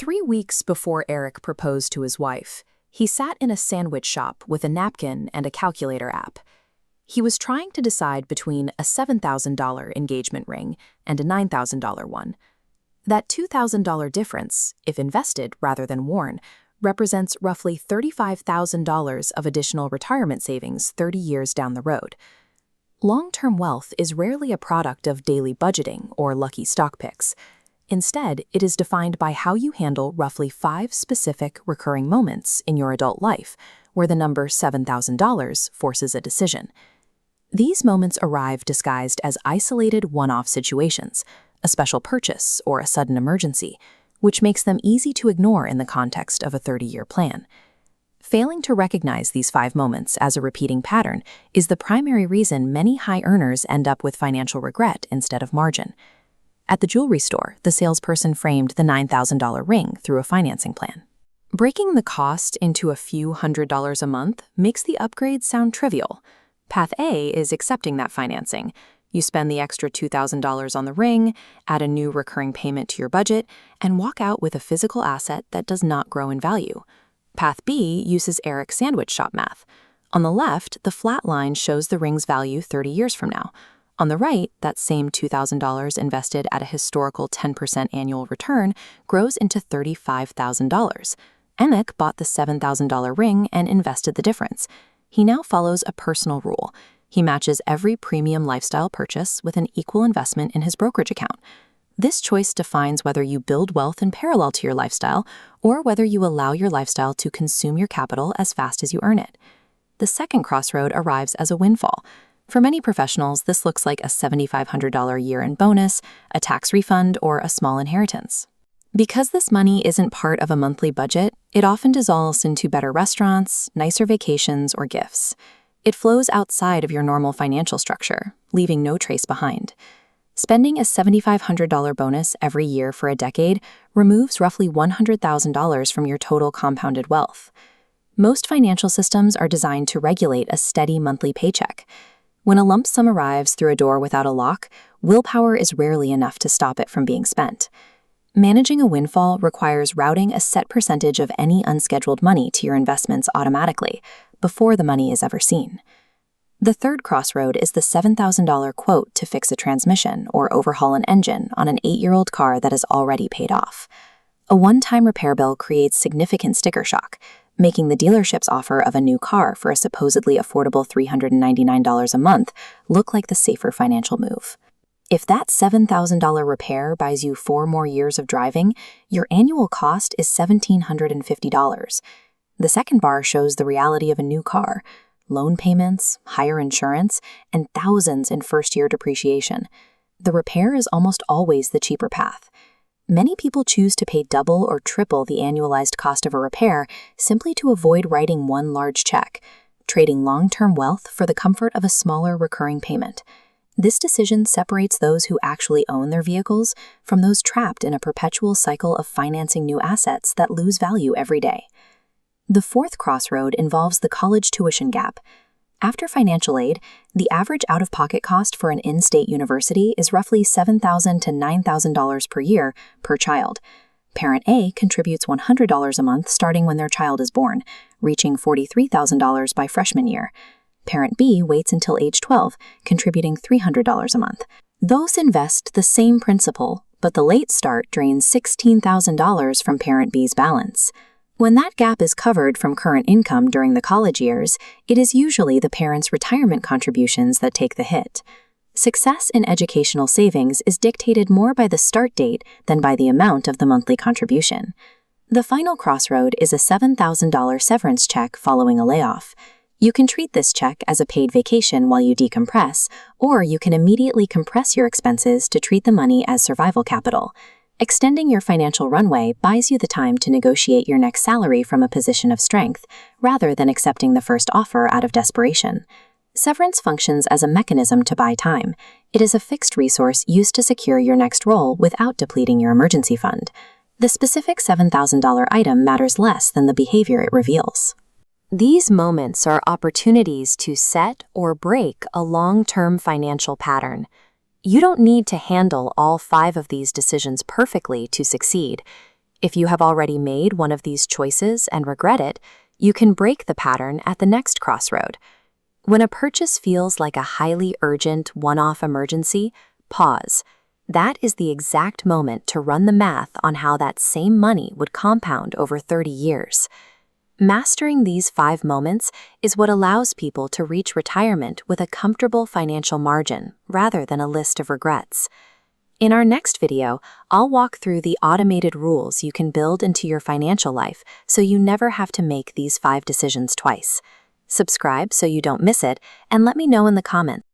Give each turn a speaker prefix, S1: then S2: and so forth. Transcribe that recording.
S1: 3 weeks before Eric proposed to his wife, he sat in a sandwich shop with a napkin and a calculator app. He was trying to decide between a $7,000 engagement ring and a $9,000 one. That $2,000 difference, if invested rather than worn, represents roughly $35,000 of additional retirement savings 30 years down the road. Long-term wealth is rarely a product of daily budgeting or lucky stock picks. Instead, it is defined by how you handle roughly 5 specific recurring moments in your adult life, where the number $7,000 forces a decision. These moments arrive disguised as isolated one-off situations, a special purchase or a sudden emergency, which makes them easy to ignore in the context of a 30-year plan. Failing to recognize these 5 moments as a repeating pattern is the primary reason many high earners end up with financial regret instead of margin. At the jewelry store, the salesperson framed the $9,000 ring through a financing plan. Breaking the cost into a few $100s a month makes the upgrade sound trivial. Path A is accepting that financing. You spend the extra $2,000 on the ring, add a new recurring payment to your budget, and walk out with a physical asset that does not grow in value. Path B uses Eric's sandwich shop math. On the left, the flat line shows the ring's value 30 years from now. On the right, that same $2,000 invested at a historical 10% annual return grows into $35,000. Enoch bought the $7,000 ring and invested the difference. He now follows a personal rule. He matches every premium lifestyle purchase with an equal investment in his brokerage account. This choice defines whether you build wealth in parallel to your lifestyle or whether you allow your lifestyle to consume your capital as fast as you earn it. The second crossroad arrives as a windfall. For many professionals, this looks like a $7,500 year-end bonus, a tax refund, or a small inheritance. Because this money isn't part of a monthly budget, it often dissolves into better restaurants, nicer vacations, or gifts. It flows outside of your normal financial structure, leaving no trace behind. Spending a $7,500 bonus every year for a decade removes roughly $100,000 from your total compounded wealth. Most financial systems are designed to regulate a steady monthly paycheck. When a lump sum arrives through a door without a lock, willpower is rarely enough to stop it from being spent. Managing a windfall requires routing a set percentage of any unscheduled money to your investments automatically, before the money is ever seen. The third crossroad is the $7,000 quote to fix a transmission or overhaul an engine on an 8-year-old car that is already paid off. A one-time repair bill creates significant sticker shock, making the dealership's offer of a new car for a supposedly affordable $399 a month look like the safer financial move. If that $7,000 repair buys you 4 more years of driving, your annual cost is $1,750. The second bar shows the reality of a new car: loan payments, higher insurance, and thousands in first-year depreciation. The repair is almost always the cheaper path. Many people choose to pay double or triple the annualized cost of a repair simply to avoid writing one large check, trading long-term wealth for the comfort of a smaller recurring payment. This decision separates those who actually own their vehicles from those trapped in a perpetual cycle of financing new assets that lose value every day. The fourth crossroad involves the college tuition gap. After financial aid, the average out-of-pocket cost for an in-state university is roughly $7,000 to $9,000 per year per child. Parent A contributes $100 a month starting when their child is born, reaching $43,000 by freshman year. Parent B waits until age 12, contributing $300 a month. Those invest the same principal, but the late start drains $16,000 from Parent B's balance. When that gap is covered from current income during the college years, it is usually the parents' retirement contributions that take the hit. Success in educational savings is dictated more by the start date than by the amount of the monthly contribution. The final crossroad is a $7,000 severance check following a layoff. You can treat this check as a paid vacation while you decompress, or you can immediately compress your expenses to treat the money as survival capital. Extending your financial runway buys you the time to negotiate your next salary from a position of strength, rather than accepting the first offer out of desperation. Severance functions as a mechanism to buy time. It is a fixed resource used to secure your next role without depleting your emergency fund. The specific $7,000 item matters less than the behavior it reveals. These moments are opportunities to set or break a long-term financial pattern. You don't need to handle all 5 of these decisions perfectly to succeed. If you have already made one of these choices and regret it, you can break the pattern at the next crossroad. When a purchase feels like a highly urgent, one-off emergency, pause. That is the exact moment to run the math on how that same money would compound over 30 years. Mastering these 5 moments is what allows people to reach retirement with a comfortable financial margin rather than a list of regrets. In our next video, I'll walk through the automated rules you can build into your financial life so you never have to make these 5 decisions twice. Subscribe so you don't miss it, and let me know in the comments